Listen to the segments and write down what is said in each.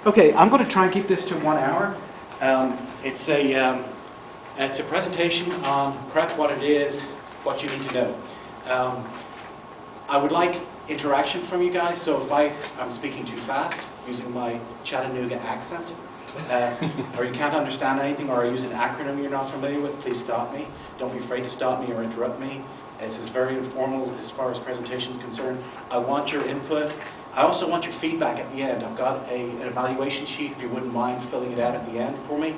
Okay, I'm going to try and keep this to 1 hour. It's a presentation on PrEP, what it is, what you need to know. I would like interaction from you guys, so if I'm speaking too fast, using my Chattanooga accent, or you can't understand anything, or I use an acronym you're not familiar with, please stop me. Don't be afraid to stop me or interrupt me. It's very informal as far as presentation is concerned. I want your input. I also want your feedback at the end. I've got an evaluation sheet, if you wouldn't mind filling it out at the end for me,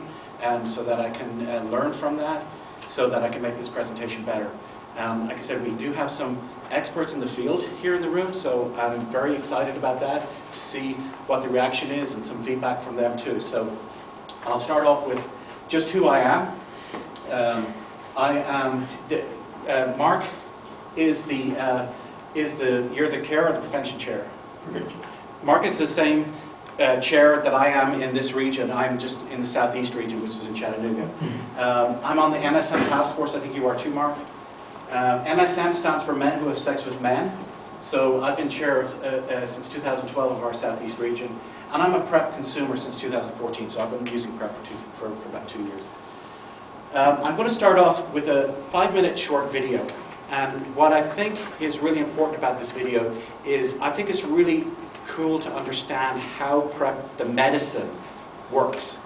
so that I can learn from that, so that I can make this presentation better. Like I said, we do have some experts in the field here in the room, so I'm very excited about that, to see what the reaction is and some feedback from them too. So I'll start off with just who I am. Mark is you're the chair or the prevention chair? Mark is the same chair that I am in this region. I'm just in the southeast region, which is in Chattanooga. I'm on the MSM task force. I think you are too, Mark. MSM stands for Men Who Have Sex with Men. So I've been chair since 2012 of our southeast region. And I'm a PrEP consumer since 2014, so I've been using PrEP for about 2 years. I'm going to start off with a 5-minute short video. And what I think is really important about this video is I think it's really cool to understand how PrEP, the medicine, works.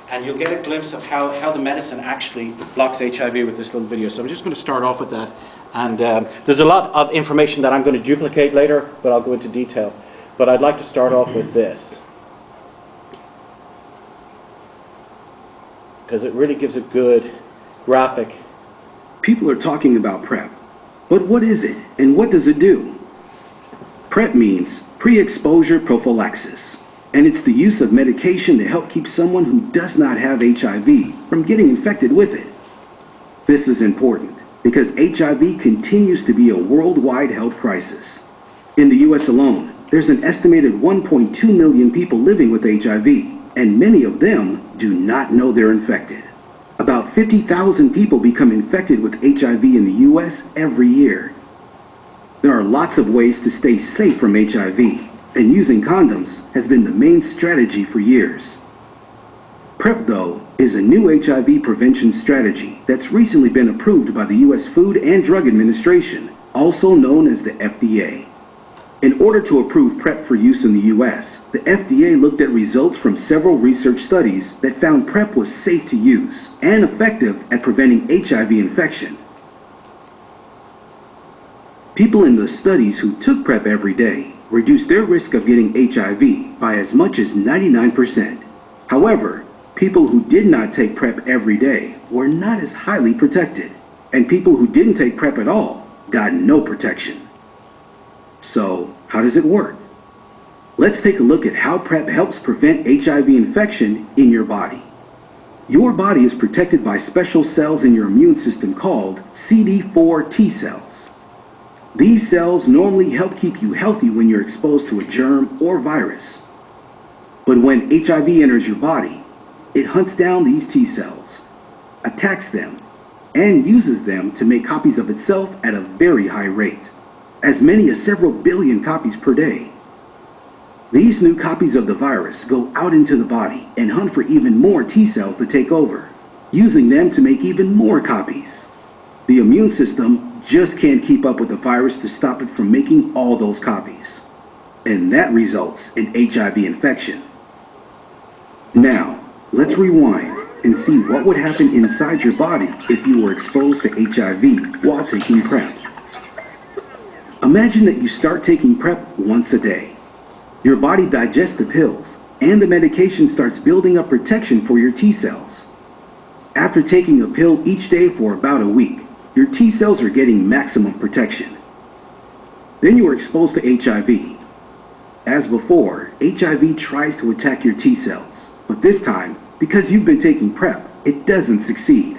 And you'll get a glimpse of how the medicine actually blocks HIV with this little video. So I'm just going to start off with that. And there's a lot of information that I'm going to duplicate later, but I'll go into detail. But I'd like to start off with this, because it really gives a good graphic. People are talking about PrEP, but what is it and what does it do? PrEP means pre-exposure prophylaxis, and it's the use of medication to help keep someone who does not have HIV from getting infected with it. This is important because HIV continues to be a worldwide health crisis. In the US alone, there's an estimated 1.2 million people living with HIV, and many of them do not know they're infected. About 50,000 people become infected with HIV in the US every year. There are lots of ways to stay safe from HIV, and using condoms has been the main strategy for years. PrEP, though, is a new HIV prevention strategy that's recently been approved by the US Food and Drug Administration, also known as the FDA. In order to approve PrEP for use in the US, the FDA looked at results from several research studies that found PrEP was safe to use and effective at preventing HIV infection. People in the studies who took PrEP every day reduced their risk of getting HIV by as much as 99%. However, people who did not take PrEP every day were not as highly protected, and people who didn't take PrEP at all got no protection. So, how does it work? Let's take a look at how PrEP helps prevent HIV infection in your body. Your body is protected by special cells in your immune system called CD4 T cells. These cells normally help keep you healthy when you're exposed to a germ or virus. But when HIV enters your body, it hunts down these T cells, attacks them, and uses them to make copies of itself at a very high rate, as many as several billion copies per day. These new copies of the virus go out into the body and hunt for even more T cells to take over, using them to make even more copies. The immune system just can't keep up with the virus to stop it from making all those copies. And that results in HIV infection. Now, let's rewind and see what would happen inside your body if you were exposed to HIV while taking PrEP. Imagine that you start taking PrEP once a day. Your body digests the pills, and the medication starts building up protection for your T cells. After taking a pill each day for about a week, your T cells are getting maximum protection. Then you are exposed to HIV. As before, HIV tries to attack your T cells, but this time, because you've been taking PrEP, it doesn't succeed.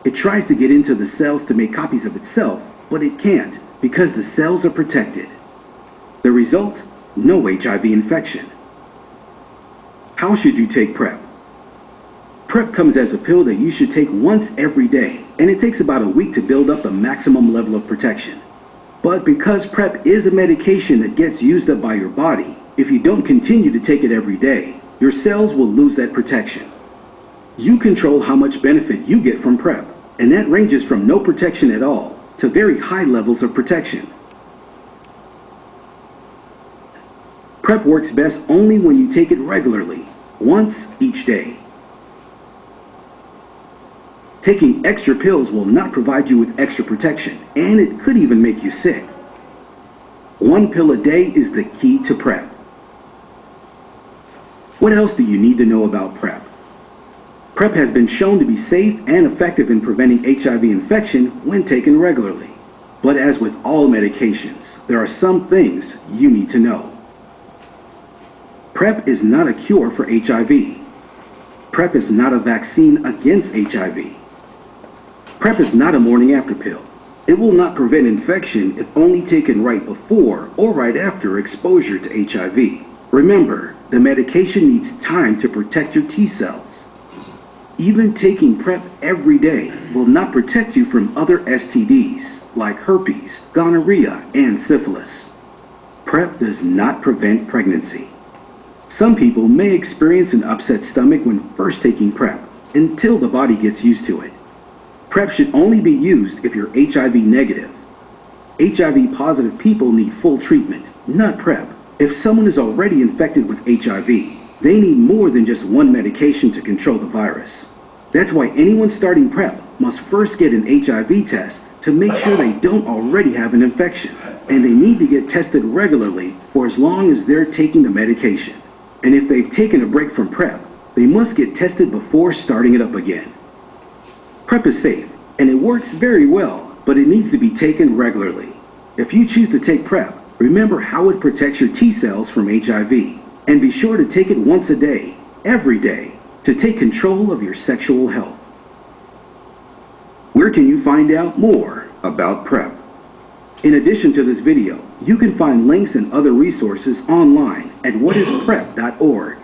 It tries to get into the cells to make copies of itself, but it can't because the cells are protected. The result? No HIV infection. How should you take PrEP? PrEP comes as a pill that you should take once every day, and it takes about a week to build up the maximum level of protection. But because PrEP is a medication that gets used up by your body, if you don't continue to take it every day, your cells will lose that protection. You control how much benefit you get from PrEP, and that ranges from no protection at all to very high levels of protection. PrEP works best only when you take it regularly, once each day. Taking extra pills will not provide you with extra protection, and it could even make you sick. One pill a day is the key to PrEP. What else do you need to know about PrEP? PrEP has been shown to be safe and effective in preventing HIV infection when taken regularly. But as with all medications, there are some things you need to know. PrEP is not a cure for HIV. PrEP is not a vaccine against HIV. PrEP is not a morning after pill. It will not prevent infection if only taken right before or right after exposure to HIV. Remember, the medication needs time to protect your T cells. Even taking PrEP every day will not protect you from other STDs like herpes, gonorrhea, and syphilis. PrEP does not prevent pregnancy. Some people may experience an upset stomach when first taking PrEP until the body gets used to it. PrEP should only be used if you're HIV negative. HIV positive people need full treatment, not PrEP. If someone is already infected with HIV, they need more than just one medication to control the virus. That's why anyone starting PrEP must first get an HIV test to make sure they don't already have an infection, and they need to get tested regularly for as long as they're taking the medication. And if they've taken a break from PrEP, they must get tested before starting it up again. PrEP is safe, and it works very well, but it needs to be taken regularly. If you choose to take PrEP, remember how it protects your T cells from HIV, and be sure to take it once a day, every day, to take control of your sexual health. Where can you find out more about PrEP? In addition to this video, you can find links and other resources online at whatisprep.org.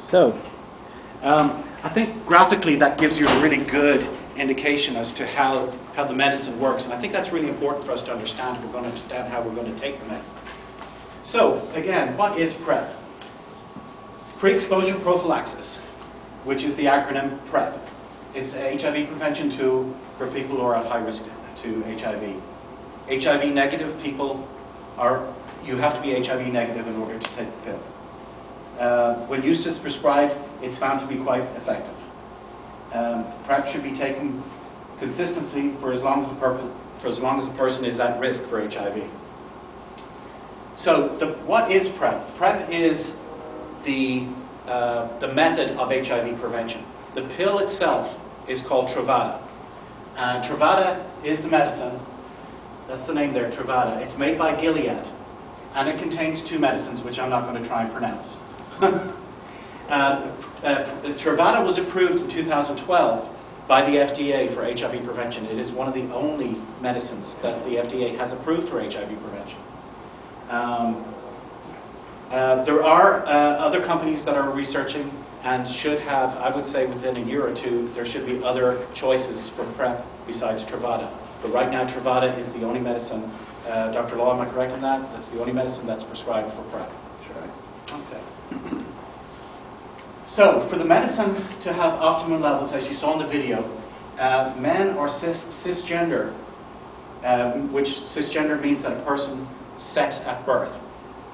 So, I think graphically that gives you a really good indication as to how the medicine works. And I think that's really important for us to understand if we're going to understand how we're going to take the medicine. So, again, what is PrEP? Pre-exposure prophylaxis, which is the acronym PrEP. It's an HIV prevention tool for people who are at high risk to HIV. HIV negative people you have to be HIV negative in order to take the pill. When used as prescribed, it's found to be quite effective. PrEP should be taken consistently for as long as the person is at risk for HIV. So, what is PrEP? PrEP is the method of HIV prevention. The pill itself is called Truvada. Truvada is the medicine. That's the name there, Truvada. It's made by Gilead, and it contains two medicines, which I'm not going to try and pronounce. Truvada was approved in 2012 by the FDA for HIV prevention. It is one of the only medicines that the FDA has approved for HIV prevention. There are other companies that are researching and should have, I would say within a year or two, there should be other choices for PrEP besides Truvada. But right now, Truvada is the only medicine. Dr. Law, am I correct on that? That's the only medicine that's prescribed for PrEP. Sure. Okay. So, for the medicine to have optimum levels, as you saw in the video, men are cisgender, which cisgender means that a person sex at birth.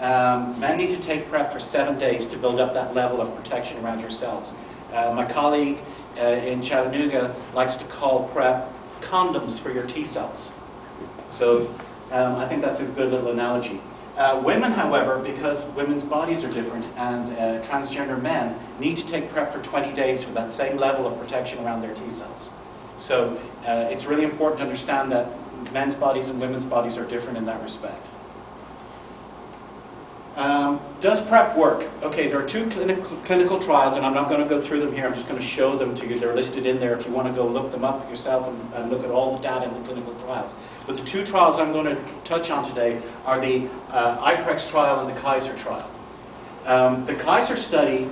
Men need to take PrEP for 7 days to build up that level of protection around your cells. My colleague in Chattanooga likes to call PrEP condoms for your T cells. So I think that's a good little analogy. Women, however, because women's bodies are different, and transgender men need to take PrEP for 20 days for that same level of protection around their T cells. So it's really important to understand that men's bodies and women's bodies are different in that respect. Does PrEP work? Okay, there are two clinical trials, and I'm not going to go through them here. I'm just going to show them to you. They're listed in there if you want to go look them up yourself and look at all the data in the clinical trials. But the two trials I'm going to touch on today are the IPREX trial and the Kaiser trial. The Kaiser study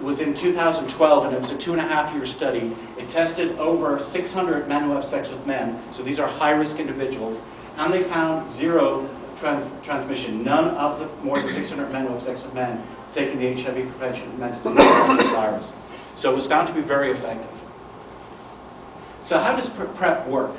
was in 2012, and it was a 2.5-year study. It tested over 600 men who have sex with men, so these are high-risk individuals, and they found zero transmission. None of the more than 600 men who have sex with men taking the HIV prevention medicine the virus. So it was found to be very effective. So how does PrEP work?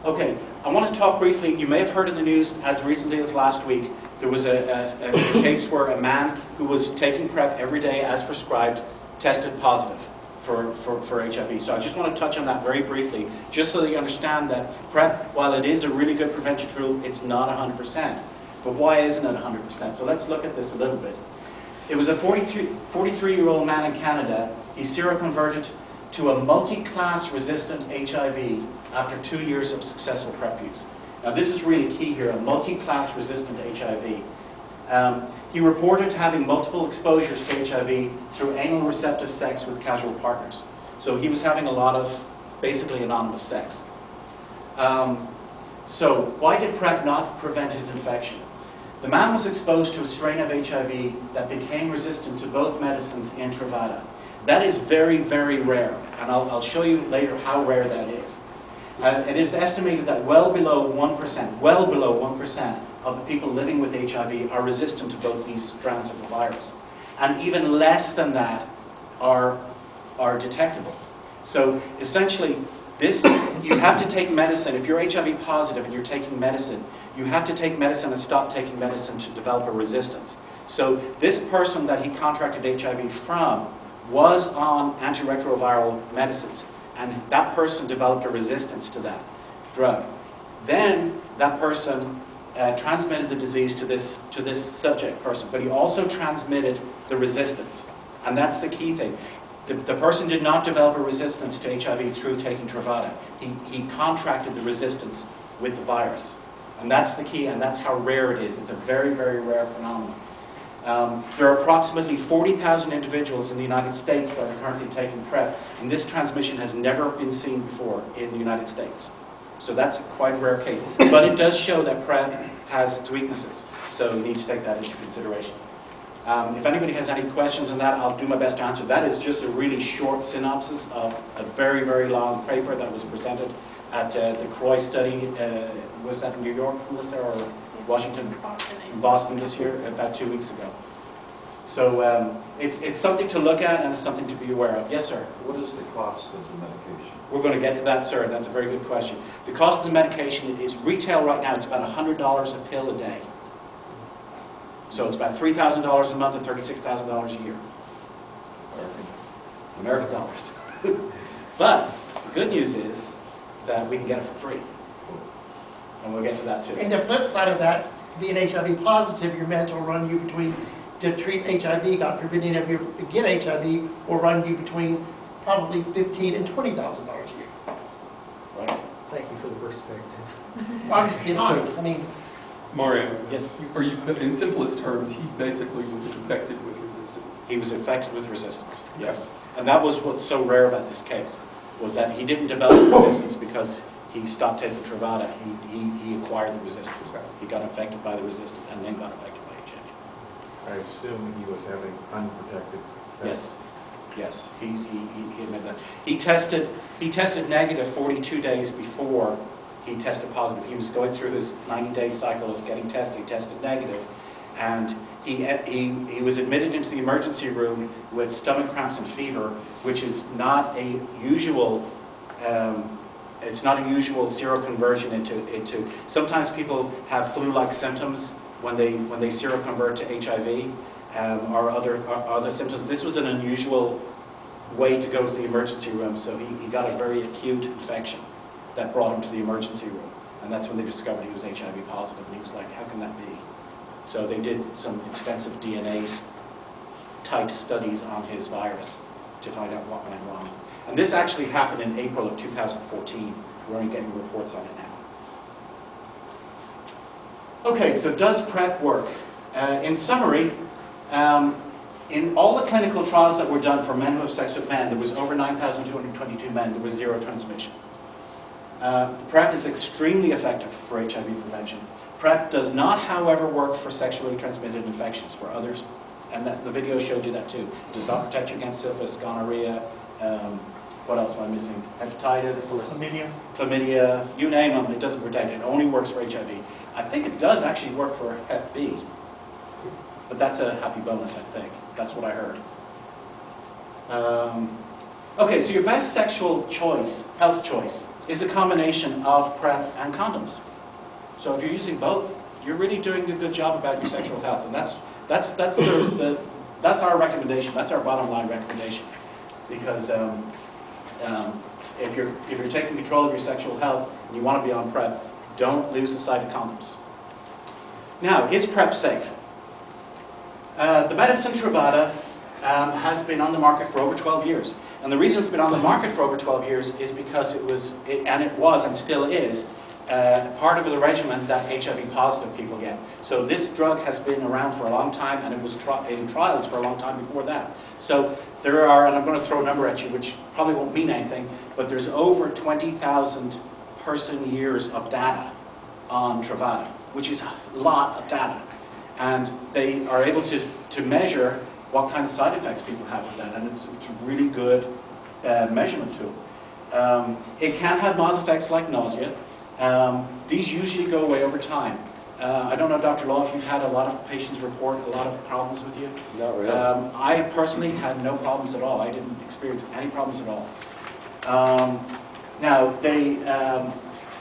Okay, I want to talk briefly. You may have heard in the news as recently as last week, there was a case where a man who was taking PrEP every day as prescribed tested positive for HIV. So I just want to touch on that very briefly, just so that you understand that PrEP, while it is a really good prevention tool, it's not 100%. But why isn't it 100%? So let's look at this a little bit. It was a 43-year-old man in Canada. He seroconverted to a multi-class resistant HIV after 2 years of successful PrEP use. Now this is really key here, a multi-class resistant HIV. He reported having multiple exposures to HIV through anal receptive sex with casual partners. So he was having a lot of basically anonymous sex. So why did PrEP not prevent his infection? The man was exposed to a strain of HIV that became resistant to both medicines in Truvada. That is very, very rare, and I'll show you later how rare that is. It is estimated that well below 1% of the people living with HIV are resistant to both these strands of the virus. And even less than that are detectable. So essentially, you have to take medicine. If you're HIV positive and you're taking medicine, you have to take medicine and stop taking medicine to develop a resistance. So this person that he contracted HIV from was on antiretroviral medicines, and that person developed a resistance to that drug. Then that person transmitted the disease to this subject person, but he also transmitted the resistance, and that's the key thing. The person did not develop a resistance to HIV through taking Truvada. He contracted the resistance with the virus, and that's the key, and that's how rare it is. It's a very, very rare phenomenon. There are approximately 40,000 individuals in the United States that are currently taking PrEP, and this transmission has never been seen before in the United States. So that's a quite rare case. But it does show that PrEP has its weaknesses, so you need to take that into consideration. If anybody has any questions on that, I'll do my best to answer. That is just a really short synopsis of a very, very long paper that was presented at the CROI study. Was that in New York, Melissa, or Washington? Boston this year, about 2 weeks ago. So it's something to look at and it's something to be aware of. Yes, sir? What is the cost of the medication? We're going to get to that, sir. That's a very good question. The cost of the medication is retail right now. It's about $100 a pill a day. So it's about $3,000 a month and $36,000 a year. American dollars. But the good news is that we can get it for free. And we'll get to that too. And the flip side of that, being HIV positive, your meds will run you between, to treat HIV, God forbid any of you get HIV, will run you between probably $15,000 and $20,000 a year. Right. Thank you for the perspective. Well, I'm just being honest. I mean, Mario, Yes. are you, in simplest terms, he basically was infected with resistance. He was infected with resistance, yes. And that was what's so rare about this case, was that he didn't develop resistance because he stopped taking Truvada. He acquired the resistance. He got infected by the resistance and then got infected by HIV. I assume he was having unprotected sex. Yes, yes, he admitted that. He tested negative 42 days before he tested positive. He was going through his 90-day cycle of getting tested. He tested negative, and he was admitted into the emergency room with stomach cramps and fever, which is not a usual. It's not a usual seroconversion into. Sometimes people have flu-like symptoms when they seroconvert to HIV or other symptoms. This was an unusual way to go to the emergency room, so he got a very acute infection that brought him to the emergency room, and that's when they discovered he was HIV positive, and he was like, how can that be? So they did some extensive DNA-type studies on his virus to find out what went wrong. And this actually happened in April of 2014. We're only getting reports on it now. Okay, so does PrEP work? In summary, in all the clinical trials that were done for men who have sex with men, there was over 9,222 men, there was zero transmission. PrEP is extremely effective for HIV prevention. PrEP does not, however, work for sexually transmitted infections, for others And that, the video showed you that too. It does not protect you against syphilis, gonorrhea, what else am I missing? Hepatitis, chlamydia, you name them, it doesn't protect it. It only works for HIV. I think it does actually work for Hep B, but that's a happy bonus, I think. That's what I heard. Okay, so your best sexual choice, health choice, is a combination of PrEP and condoms. So if you're using both, you're really doing a good job about your sexual health, and that's our recommendation. That's our bottom line recommendation, because if you're taking control of your sexual health and you want to be on PrEP, don't lose the sight of condoms. Now, is PrEP safe? The medicine Truvada has been on the market for over 12 years. And the reason it's been on the market for over 12 years is because it was and still is, part of the regimen that HIV positive people get. So this drug has been around for a long time, and it was in trials for a long time before that. So there are, and I'm going to throw a number at you, which probably won't mean anything, but there's over 20,000 person years of data on Truvada, which is a lot of data. And they are able to measure what kind of side effects people have with that, and it's a really good measurement tool. It can have mild effects like nausea. These usually go away over time. I don't know, Dr. Law, if you've had a lot of patients report a lot of problems with you. Not really. I personally had no problems at all. I didn't experience any problems at all. Now,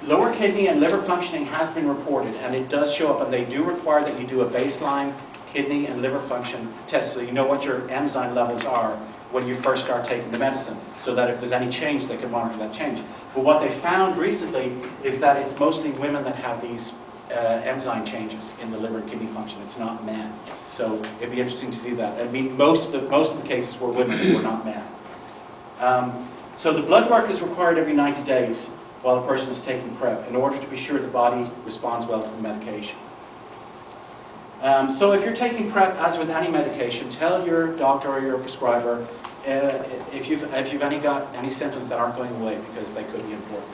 lower kidney and liver functioning has been reported, and it does show up, and they do require that you do a baseline kidney and liver function test so you know what your enzyme levels are when you first start taking the medicine, so that if there's any change, they can monitor that change. But what they found recently is that it's mostly women that have these enzyme changes in the liver and kidney function. It's not men. So it'd be interesting to see that. I mean, most of the cases were women who were not men. So the blood work is required every 90 days while a person is taking PrEP in order to be sure the body responds well to the medication. So if you're taking PrEP, as with any medication, tell your doctor or your prescriber if you've got any symptoms that aren't going away, because they could be important.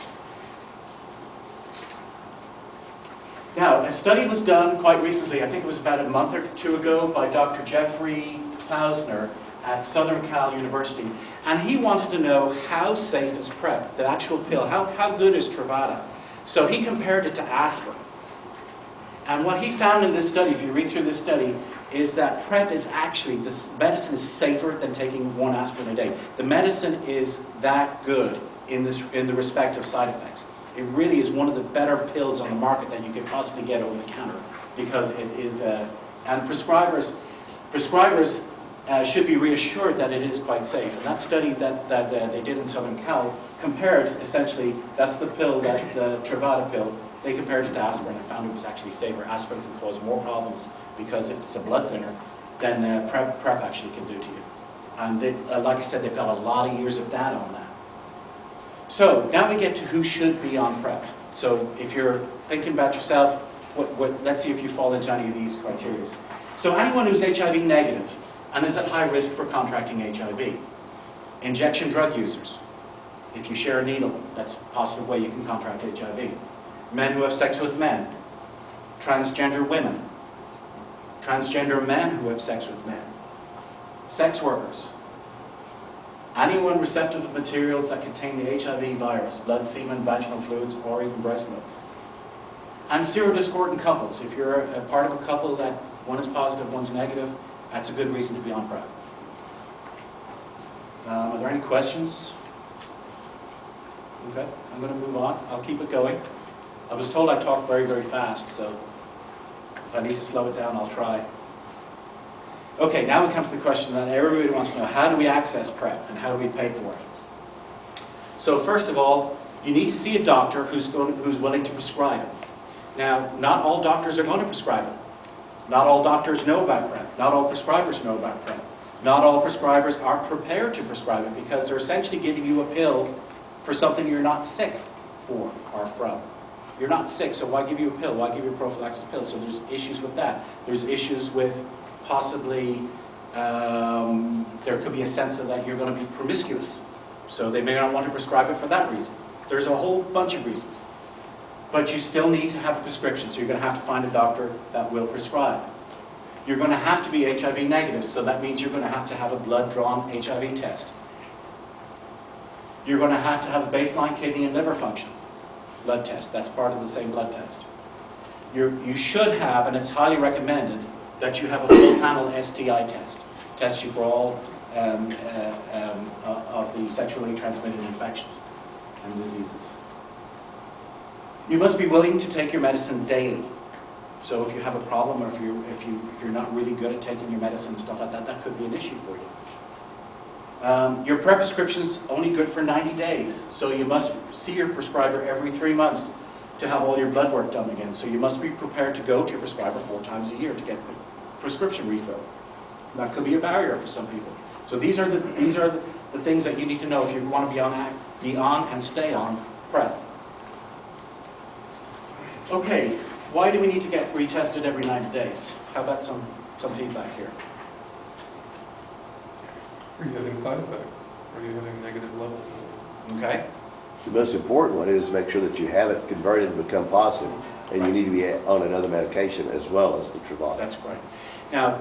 Now, a study was done quite recently, I think it was about a month or two ago, by Dr. Jeffrey Klausner at Southern Cal University, and he wanted to know how safe is PrEP, the actual pill, how good is Truvada? So he compared it to aspirin. And what he found in this study, if you read through this study, is that PrEP is actually, this medicine is safer than taking one aspirin a day. The medicine is that good in the respect of side effects. It really is one of the better pills on the market that you could possibly get over the counter, because it is, and prescribers should be reassured that it is quite safe. And that study that they did in Southern Cal compared, essentially, that's the pill, the Truvada pill, they compared it to aspirin and found it was actually safer. Aspirin can cause more problems because it's a blood thinner than PrEP actually can do to you. And they, like I said, they've got a lot of years of data on that. So now we get to who should be on PrEP. So if you're thinking about yourself, let's see if you fall into any of these criteria. So anyone who's HIV negative and is at high risk for contracting HIV. Injection drug users. If you share a needle, that's a possible way you can contract HIV. Men who have sex with men. Transgender women. Transgender men who have sex with men. Sex workers. Anyone receptive of materials that contain the HIV virus, blood, semen, vaginal fluids, or even breast milk. And serodiscordant couples. If you're a part of a couple that one is positive, one's negative, that's a good reason to be on PrEP. Are there any questions? Okay, I'm going to move on. I'll keep it going. I was told I talk very, very fast, so if I need to slow it down, I'll try. Okay, now it comes to the question that everybody wants to know. How do we access PrEP, and how do we pay for it? So first of all, you need to see a doctor who's willing to prescribe it. Now, not all doctors are going to prescribe it. Not all doctors know about PrEP. Not all prescribers know about PrEP. Not all prescribers are prepared to prescribe it, because they're essentially giving you a pill for something you're not sick for or from. You're not sick, so why give you a pill? Why give you a prophylaxis pill? So there's issues with that. There's issues with possibly, there could be a sense of that you're going to be promiscuous. So they may not want to prescribe it for that reason. There's a whole bunch of reasons. But you still need to have a prescription, so you're going to have to find a doctor that will prescribe. You're going to have to be HIV negative, so that means you're going to have a blood-drawn HIV test. You're going to have a baseline kidney and liver function blood test. That's part of the same blood test. You should have, and it's highly recommended, that you have a full panel STI test. Tests you for all of the sexually transmitted infections and diseases. You must be willing to take your medicine daily. So if you have a problem, or if you're not really good at taking your medicine and stuff like that, that could be an issue for you. Your PrEP prescription's only good for 90 days, so you must see your prescriber every 3 months to have all your blood work done again. So you must be prepared to go to your prescriber 4 times a year to get the prescription refill. That could be a barrier for some people. So these are the things that you need to know if you want to be on and stay on PrEP. Okay, why do we need to get retested every 90 days? How about some feedback here? Are you having side effects? Are you having negative levels? Okay. The most important one is make sure that you have it converted and become positive, and you need to be on another medication as well as the Truvada. That's great. Now,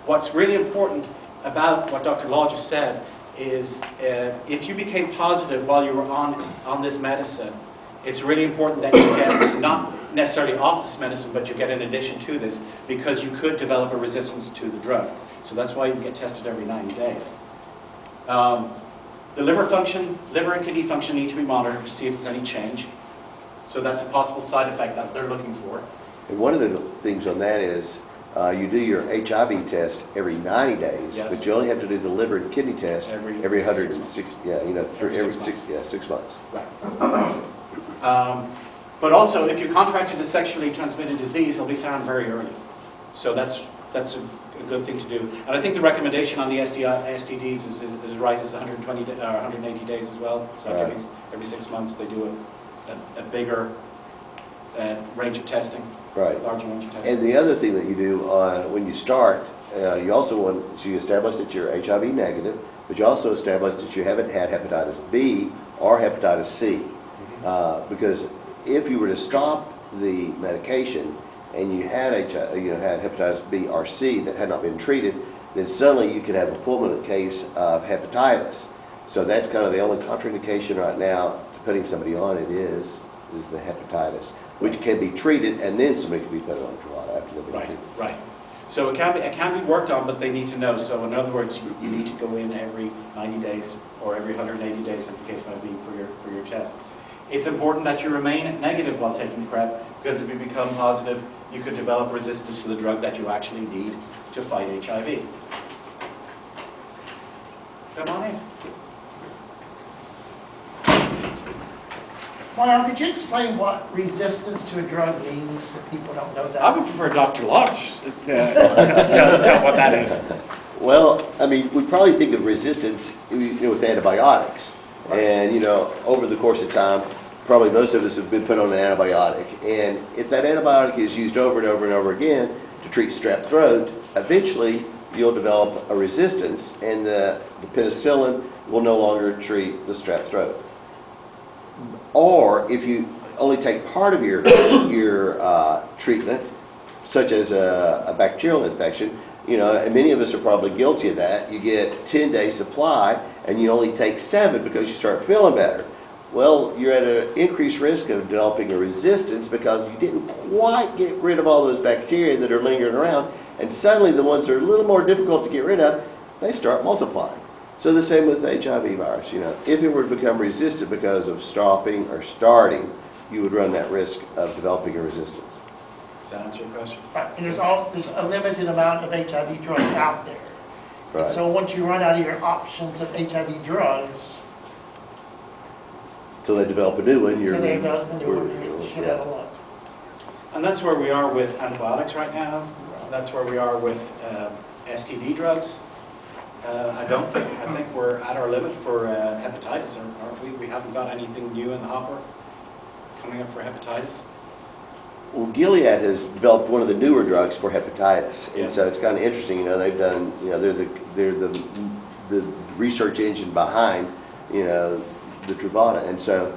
what's really important about what Dr. Law just said is if you became positive while you were on this medicine, it's really important that you get not necessarily off this medicine, but you get in addition to this, because you could develop a resistance to the drug. So that's why you get tested every 90 days. The liver and kidney function need to be monitored to see if there's any change. So that's a possible side effect that they're looking for. And one of the things on that is you do your HIV test every 90 days, Yes. but you only have to do the liver and kidney test every 160, every 6 months. Right. But also, if you contracted a sexually transmitted disease, it'll be found very early. So that's a good thing to do. And I think the recommendation on the STDs is right, is 180 days as well. So Right. every 6 months they do a bigger range of testing, Right. larger range of testing. And the other thing that you do when you start, you also want to establish that you're HIV negative, but you also establish that you haven't had hepatitis B or hepatitis C. Because if you were to stop the medication and you had had hepatitis B or C that had not been treated, then suddenly you could have a fulminant case of hepatitis. So that's kind of the only contraindication right now to putting somebody on it is the hepatitis, which can be treated, and then somebody can be put on Truvada after they've been Right, treated. right. So it can be worked on, but they need to know. So in other words, you need to go in every 90 days or every 180 days, as the case might be, for your test. It's important that you remain negative while taking PrEP, because if you become positive, you could develop resistance to the drug that you actually need to fight HIV. Come on in. Well, could you explain what resistance to a drug means if people don't know that? I would prefer Dr. Lodge to tell what that is. Well, I mean, we probably think of resistance with antibiotics. And, over the course of time, probably most of us have been put on an antibiotic. And if that antibiotic is used over and over and over again to treat strep throat, eventually you'll develop a resistance, and the penicillin will no longer treat the strep throat. Or if you only take part of your treatment, such as a bacterial infection, and many of us are probably guilty of that. You get 10-day supply, and you only take 7 because you start feeling better. Well, you're at an increased risk of developing a resistance because you didn't quite get rid of all those bacteria that are lingering around, and suddenly the ones that are a little more difficult to get rid of, they start multiplying. So the same with the HIV virus. If it were to become resistant because of stopping or starting, you would run that risk of developing a resistance. Does that answer your question? Right, and there's a limited amount of HIV drugs out there. Right. So once you run out of your options of HIV drugs, Until they develop a new one, you should have a look. And that's where we are with antibiotics right now. That's where we are with STD drugs. I think we're at our limit for hepatitis, aren't we? We haven't got anything new in the hopper coming up for hepatitis. Well, Gilead has developed one of the newer drugs for hepatitis, and Yeah. so it's kind of interesting. They've done, they're the research engine behind, the Truvada, and so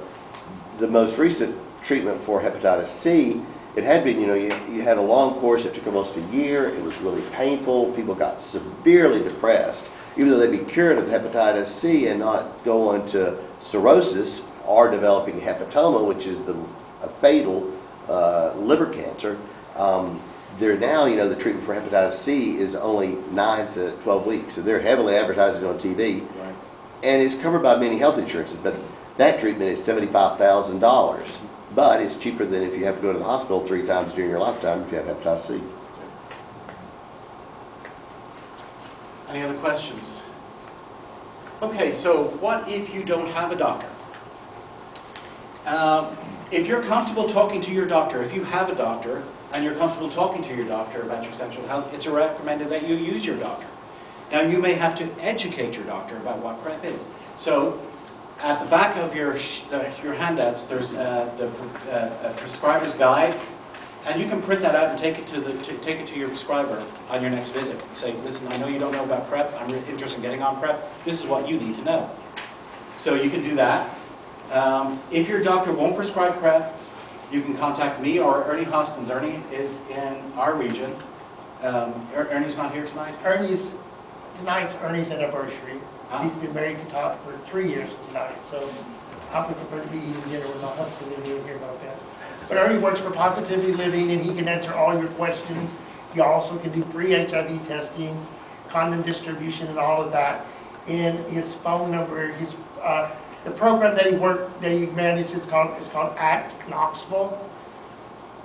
the most recent treatment for hepatitis C it had been, you had a long course that took almost a year. It was really painful. People got severely depressed, even though they'd be cured of hepatitis C and not go on to cirrhosis or developing hepatoma, which is a fatal liver cancer. They're now, the treatment for hepatitis C is only 9 to 12 weeks. So they're heavily advertising on TV. Right. And it's covered by many health insurances, but that treatment is $75,000. But it's cheaper than if you have to go to the hospital 3 times during your lifetime if you have hepatitis C. Any other questions? Okay, so what if you don't have a doctor? If you're comfortable talking to your doctor, if you have a doctor and you're comfortable talking to your doctor about your sexual health, it's recommended that you use your doctor. Now, you may have to educate your doctor about what PrEP is. So, at the back of your handouts, there's the prescriber's guide, and you can print that out and take it to your prescriber on your next visit. Say, listen, I know you don't know about PrEP. I'm really interested in getting on PrEP. This is what you need to know. So you can do that. If your doctor won't prescribe PrEP, you can contact me or Ernie Hoskins. Ernie is in our region. Ernie's not here tonight? Tonight's Ernie's anniversary. He's been married to Todd for 3 years tonight, so I would prefer to be eating dinner with my husband and you hear about that. But Ernie works for Positivity Living, and he can answer all your questions. You also can do free HIV testing, condom distribution, and all of that. And his phone number, the program that he manages is called Act Knoxville.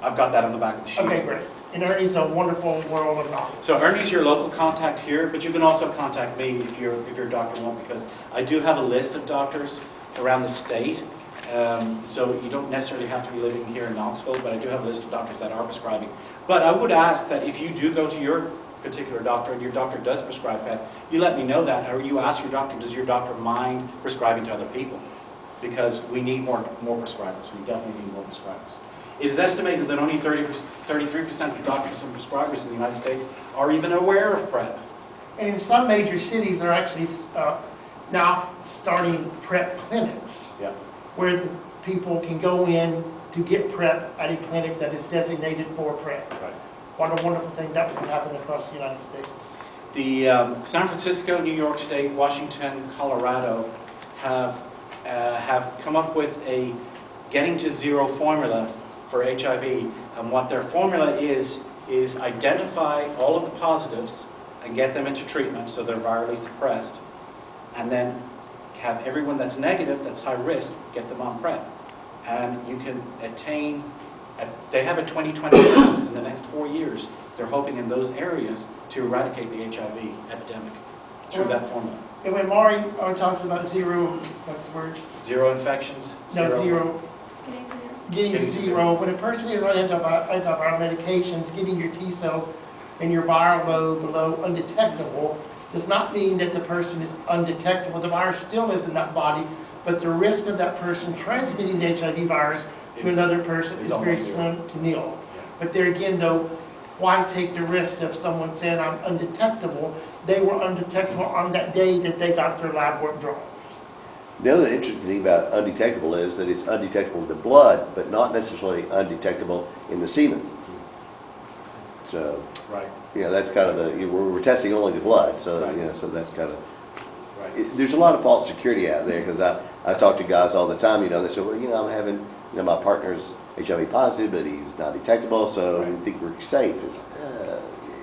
I've got that on the back of the sheet. Okay, great. And Ernie's a wonderful world of knowledge. So Ernie's your local contact here, but you can also contact me if your doctor won't, because I do have a list of doctors around the state. So you don't necessarily have to be living here in Knoxville, but I do have a list of doctors that are prescribing. But I would ask that if you do go to your particular doctor and your doctor does prescribe PrEP, you let me know that, or you ask your doctor, does your doctor mind prescribing to other people? Because we need more prescribers. We definitely need more prescribers. It is estimated that only 33% of doctors and prescribers in the United States are even aware of PrEP. And in some major cities, they're actually now starting PrEP clinics, Yeah. where the people can go in to get PrEP at a clinic that is designated for PrEP. Right. What a wonderful thing that would happen across the United States. The San Francisco, New York State, Washington, Colorado have come up with a getting to zero formula for HIV, and what their formula is identify all of the positives and get them into treatment so they're virally suppressed, and then have everyone that's negative, that's high risk, get them on PrEP. And you can attain, they have a 2020 plan in the next 4 years. They're hoping in those areas to eradicate the HIV epidemic through that formula. And when Maury talks about zero, what's the word? Zero infections. No, zero. Getting to zero. When a person is on antiviral medications, getting your T cells and your viral load below undetectable does not mean that the person is undetectable. The virus still is in that body, but the risk of that person transmitting the HIV virus to another person is very slim to nil. But there again, though, why take the risk of someone saying I'm undetectable? They were undetectable on that day that they got their lab work drawn. The other interesting thing about undetectable is that it's undetectable in the blood, but not necessarily undetectable in the semen. So, Right. That's kind of we're testing only the blood, so, Right. So that's kind of, Right. there's a lot of false security out there, because I talk to guys all the time, they say, well, I'm having, my partner's HIV positive, but he's not detectable, so Right. we think we're safe. It's,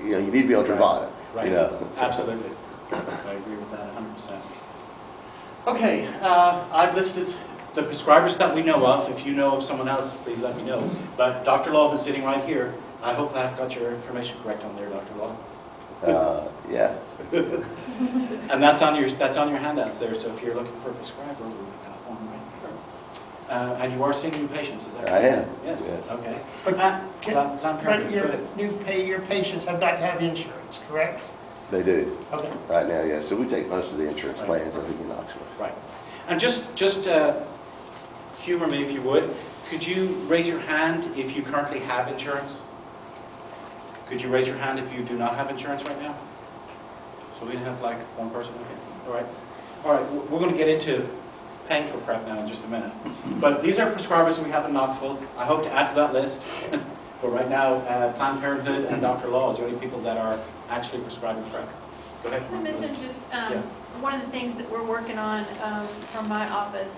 you need to be on Truvada, Right. Absolutely. I agree with that 100%. Okay, I've listed the prescribers that we know of. If you know of someone else, please let me know. But Dr. Law, who's sitting right here, I hope that I've got your information correct on there, Dr. Law. Yeah. And that's on your handouts there. So if you're looking for a prescriber, we've got one right here. And you are seeing new patients, is that right? I am. Yes. Yes. Okay. But, Planned Parenthood, go ahead. your patients have got to have insurance, correct? They do. Okay. Right now, yes. So we take most of the insurance Right. plans, I think, in Knoxville. Right. And just humor me if you would. Could you raise your hand if you currently have insurance? Could you raise your hand if you do not have insurance right now? So we have like one person. Okay. All right. All right. We're going to get into paying for PrEP now in just a minute. But these are prescribers we have in Knoxville. I hope to add to that list. But right now, Planned Parenthood and Dr. Law are the only people that are actually prescribing PrEP. Go ahead. I mentioned just Yeah. one of the things that we're working on from my office.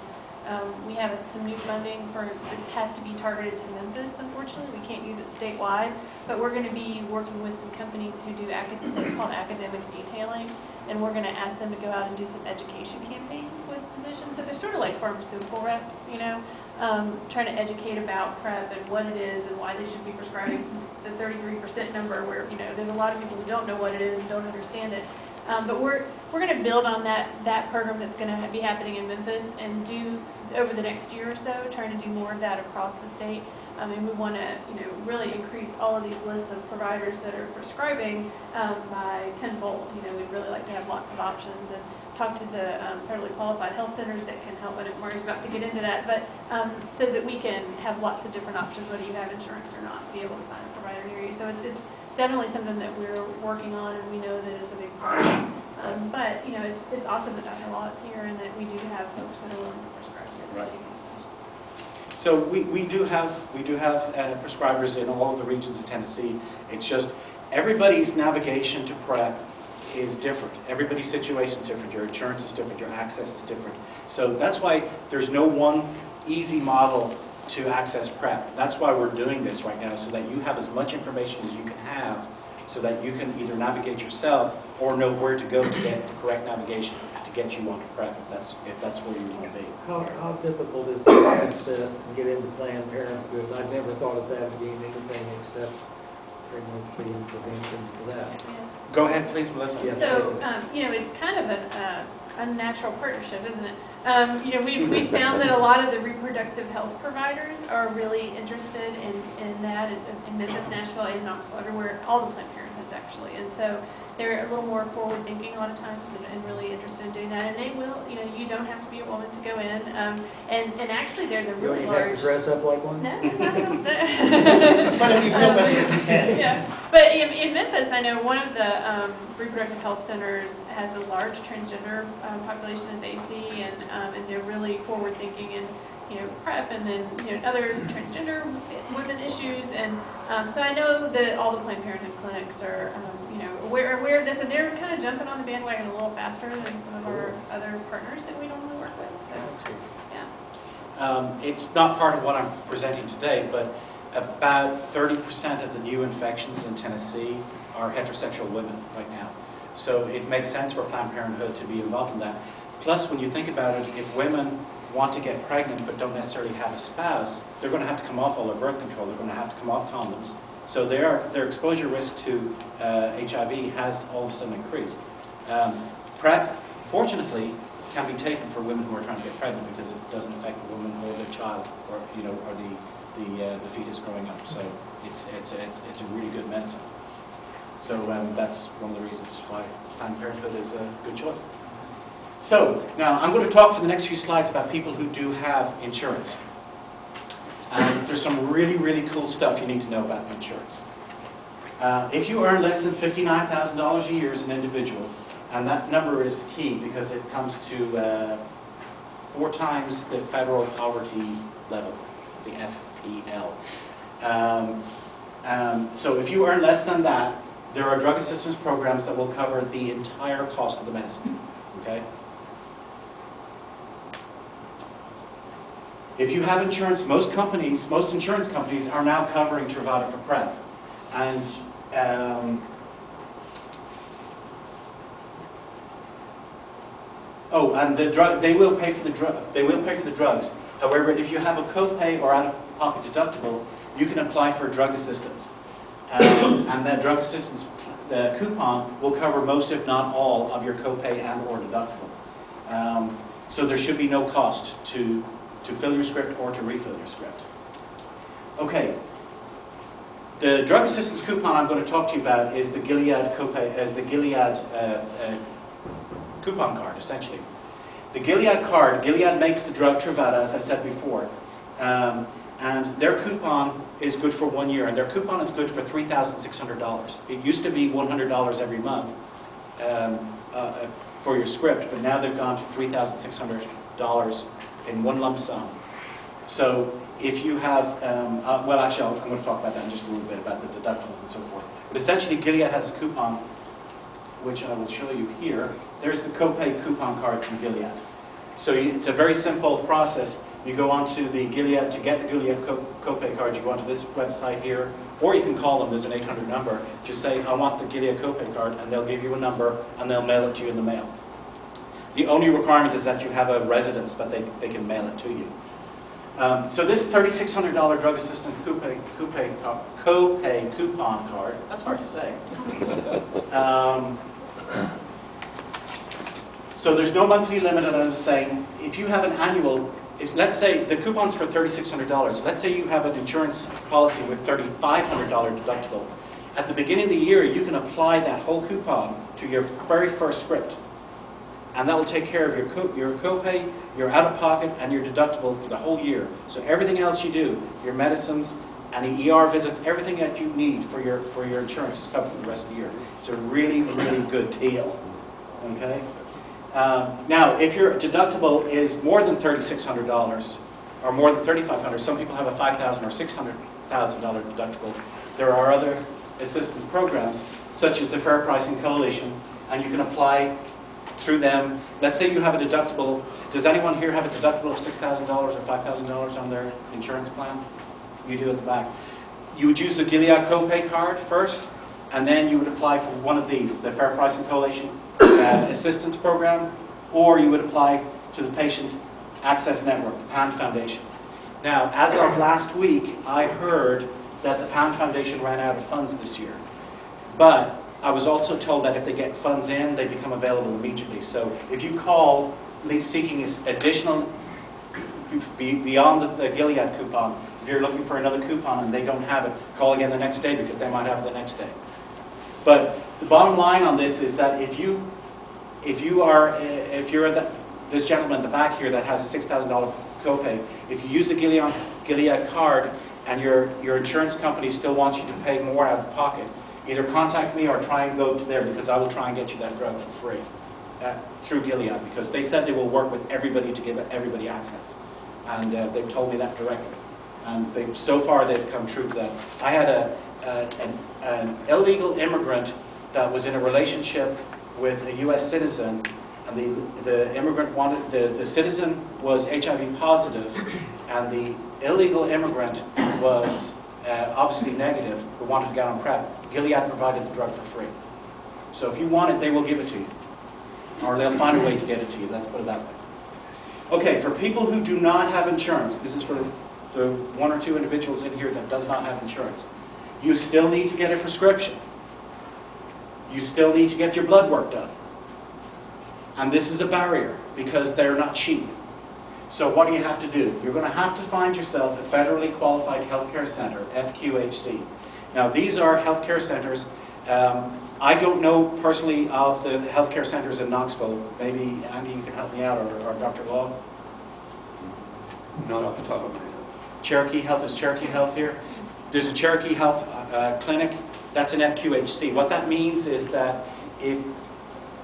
We have some new funding for, it has to be targeted to Memphis, unfortunately. We can't use it statewide, but we're going to be working with some companies who do what's called academic detailing, and we're going to ask them to go out and do some education campaigns with physicians. So they're sort of like pharmaceutical reps, you know, trying to educate about PrEP and what it is and why they should be prescribing the 33% number where, you know, there's a lot of people who don't know what it is and don't understand it. But we're going to build on that program that's going to be happening in Memphis and do over the next year or so, trying to do more of that across the state. And we want to, you know, really increase all of these lists of providers that are prescribing by tenfold. You know, we'd really like to have lots of options and talk to the federally qualified health centers that can help. And Marty's about to get into that, but so that we can have lots of different options, whether you have insurance or not, be able to find a provider near you. So it's definitely something that we're working on, and we know that it's a big part. But you know, it's awesome that Dr. Law is here and that we do have folks that are willing to prescribe. Right. So we do have prescribers in all of the regions of Tennessee. It's just everybody's navigation to PrEP is different. Everybody's situation is different. Your insurance is different. Your access is different. So that's why there's no one easy model to access PrEP. That's why we're doing this right now, so that you have as much information as you can have, so that you can either navigate yourself or know where to go to get the correct navigation to get you onto PrEP if that's where you want to be. How difficult is it to access and get into Planned Parenthood? Because I've never thought of that being anything except pregnancy and prevention for that. Yeah. Go ahead, please, Melissa. Yes. So, you know, it's kind of an unnatural partnership, isn't it? You know, we found that a lot of the reproductive health providers are really interested in that in Memphis, Nashville, and Knoxville, everywhere, all the Planned Parenthoods actually. And so they're a little more forward thinking a lot of times and really interested in doing that. And they will, you know, you don't have to be a woman to go in. And actually there's a You really don't have large... to dress up like one? No, no. But if you feel better, you can. Yeah, but in Memphis, I know one of the reproductive health centers has a large transgender population that they see, and they're really forward thinking in, you know, PrEP and then, you know, other transgender women issues. And so I know that all the Planned Parenthood clinics are, you know, aware of this, and they're kind of jumping on the bandwagon a little faster than some of our other partners that we normally work with. So, yeah. It's not part of what I'm presenting today, but about 30% of the new infections in Tennessee are heterosexual women right now. So it makes sense for Planned Parenthood to be involved in that. Plus, when you think about it, if women want to get pregnant but don't necessarily have a spouse, they're going to have to come off all their birth control. They're going to have to come off condoms. So their exposure risk to HIV has all of a sudden increased. PrEP, fortunately, can be taken for women who are trying to get pregnant because it doesn't affect the woman or the child, or you know, or the fetus growing up. So it's a really good medicine. So that's one of the reasons why Planned Parenthood is a good choice. So now I'm going to talk for the next few slides about people who do have insurance. And there's some really, really cool stuff you need to know about insurance. If you earn less than $59,000 a year as an individual, and that number is key because it comes to 4 times the federal poverty level, the FPL. So if you earn less than that, there are drug assistance programs that will cover the entire cost of the medicine. Okay? If you have insurance, most insurance companies are now covering Truvada for PrEP. And they will pay for the drug. They will pay for the drugs. However, if you have a copay or out-of-pocket deductible, you can apply for drug assistance, and that drug assistance coupon will cover most, if not all, of your copay and/or deductible. So there should be no cost to fill your script or to refill your script. Okay. The drug assistance coupon I'm going to talk to you about is the Gilead copay, coupon card, essentially. The Gilead card, Gilead makes the drug Truvada, as I said before, and their coupon is good for 1 year, and their coupon is good for $3,600. It used to be $100 every month for your script, but now they've gone to $3,600 in one lump sum. So if you have, well, actually, I'm going to talk about that in just a little bit, about the deductibles and so forth. But essentially, Gilead has a coupon, which I will show you here. There's the copay coupon card from Gilead. So it's a very simple process. You go onto the Gilead, to get the Gilead copay card, you go onto this website here, or you can call them, there's an 800 number. Just say, I want the Gilead copay card, and they'll give you a number, and they'll mail it to you in the mail. The only requirement is that you have a residence that they can mail it to you. So this $3,600 drug assistance copay coupon card, that's hard to say. So there's no monthly limit, and I was saying, if you have an annual, let's say the coupon's for $3,600. Let's say you have an insurance policy with $3,500 deductible. At the beginning of the year, you can apply that whole coupon to your very first script. And that will take care of your copay, your out-of-pocket, and your deductible for the whole year. So everything else you do, your medicines, any ER visits, everything that you need for your insurance is covered for the rest of the year. It's a really, really good deal. Okay? Now, if your deductible is more than $3,600 or more than $3,500, some people have a $5,000 or $600,000 deductible. There are other assistance programs, such as the Fair Pricing Coalition, and you can apply through them. Let's say you have a deductible. Does anyone here have a deductible of $6,000 or $5,000 on their insurance plan? You do at the back. You would use the Gilead copay card first, and then you would apply for one of these, the Fair Pricing Coalition Assistance Program, or you would apply to the Patient Access Network, the PAN Foundation. Now, as of last week, I heard that the PAN Foundation ran out of funds this year. But I was also told that if they get funds in, they become available immediately. So if you call seeking additional, beyond the Gilead coupon, if you're looking for another coupon and they don't have it, call again the next day, because they might have it the next day. But the bottom line on this is that if you're this gentleman in the back here that has a $6,000 copay, if you use the Gilead card and your insurance company still wants you to pay more out of pocket, either contact me or try and go to there, because I will try and get you that drug for free through Gilead, because they said they will work with everybody to give everybody access. And they've told me that directly. And so far they've come true to that. I had an illegal immigrant that was in a relationship with a U.S. citizen, and the immigrant wanted, the citizen was HIV positive, and the illegal immigrant was obviously negative, but wanted to get on PrEP. Gilead provided the drug for free. So if you want it, they will give it to you. Or they'll find a way to get it to you, let's put it that way. Okay, for people who do not have insurance, this is for the one or two individuals in here that does not have insurance, you still need to get a prescription. You still need to get your blood work done. And this is a barrier, because they're not cheap. So what do you have to do? You're going to have to find yourself a federally qualified healthcare center, FQHC. Now, these are healthcare centers. I don't know personally of the healthcare centers in Knoxville. Maybe Andy, you can help me out, or Dr. Law. Not off the top of my head. Cherokee Health, is Cherokee Health here? There's a Cherokee Health clinic. That's an FQHC. What that means is that if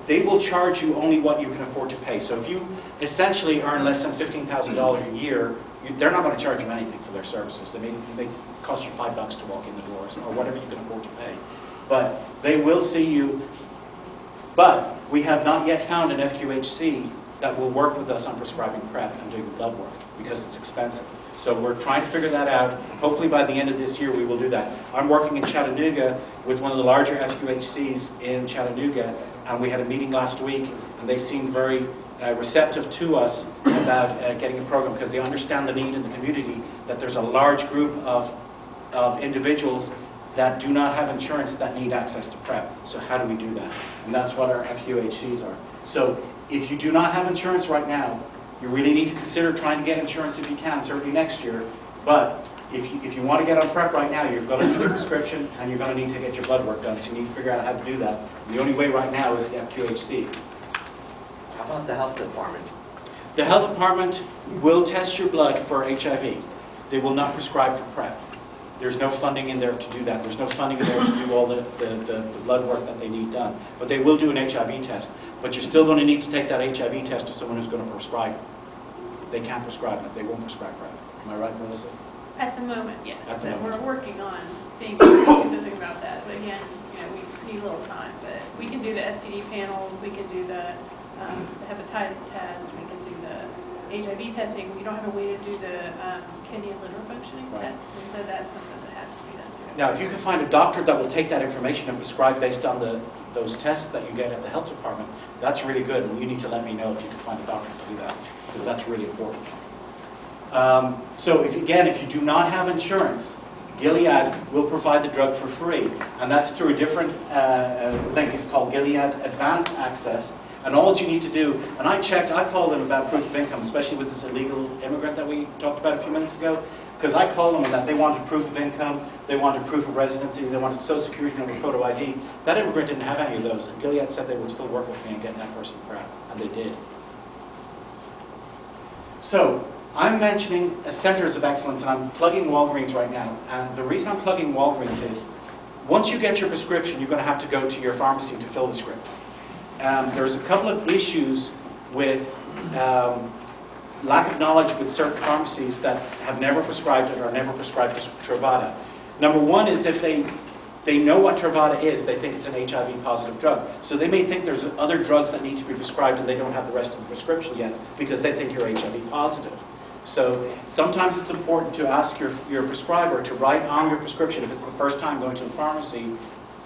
they will charge you only what you can afford to pay. So if you essentially earn less than $15,000 a year, they're not going to charge you anything for their services. They may cost you $5 to walk in the doors, or whatever you can afford to pay. But they will see you. But we have not yet found an FQHC that will work with us on prescribing PrEP and doing blood work, because it's expensive. So we're trying to figure that out. Hopefully by the end of this year we will do that. I'm working in Chattanooga with one of the larger FQHCs in Chattanooga, and we had a meeting last week, and they seemed very receptive to us about getting a program, because they understand the need in the community, that there's a large group of individuals that do not have insurance that need access to PrEP. So how do we do that? And that's what our FQHCs are. So if you do not have insurance right now, you really need to consider trying to get insurance if you can, certainly next year. But if you want to get on PrEP right now, you're going to need a prescription, and you're going to need to get your blood work done. So you need to figure out how to do that. And the only way right now is the FQHCs. How about the health department? The health department will test your blood for HIV. They will not prescribe for PrEP. There's no funding in there to do that. There's no funding in there to do all the blood work that they need done. But they will do an HIV test. But you're still going to need to take that HIV test to someone who's going to prescribe it. They can't prescribe it. They won't prescribe PrEP. Am I right, Melissa? At the moment, yes. At the So moment. we're working on seeing if we can do something about that. But again, we need a little time. But we can do the STD panels, we can do the hepatitis test, we can do the HIV testing. We don't have a way to do the kidney and liver functioning Right. tests, and so that's something that has to be done. Now, if you can find a doctor that will take that information and prescribe based on those tests that you get at the health department, that's really good, and you need to let me know if you can find a doctor to do that, because that's really important. So if you do not have insurance, Gilead will provide the drug for free, and that's through a different link. It's called Gilead Advance Access, and all you need to do, and I called them about proof of income, especially with this illegal immigrant that we talked about a few minutes ago, because I called them on that. They wanted proof of income, they wanted proof of residency, they wanted social security number, photo ID. That immigrant didn't have any of those, and Gilead said they would still work with me and get that person PrEP, and they did. So, I'm mentioning centers of excellence, and I'm plugging Walgreens right now. And the reason I'm plugging Walgreens is, once you get your prescription, you're going to have to go to your pharmacy to fill the script. There's a couple of issues with lack of knowledge with certain pharmacies that have never prescribed it or never prescribed Truvada. Number one is if they know what Truvada is, they think it's an HIV positive drug. So they may think there's other drugs that need to be prescribed and they don't have the rest of the prescription yet because they think you're HIV positive. So sometimes it's important to ask your prescriber to write on your prescription, if it's the first time going to the pharmacy,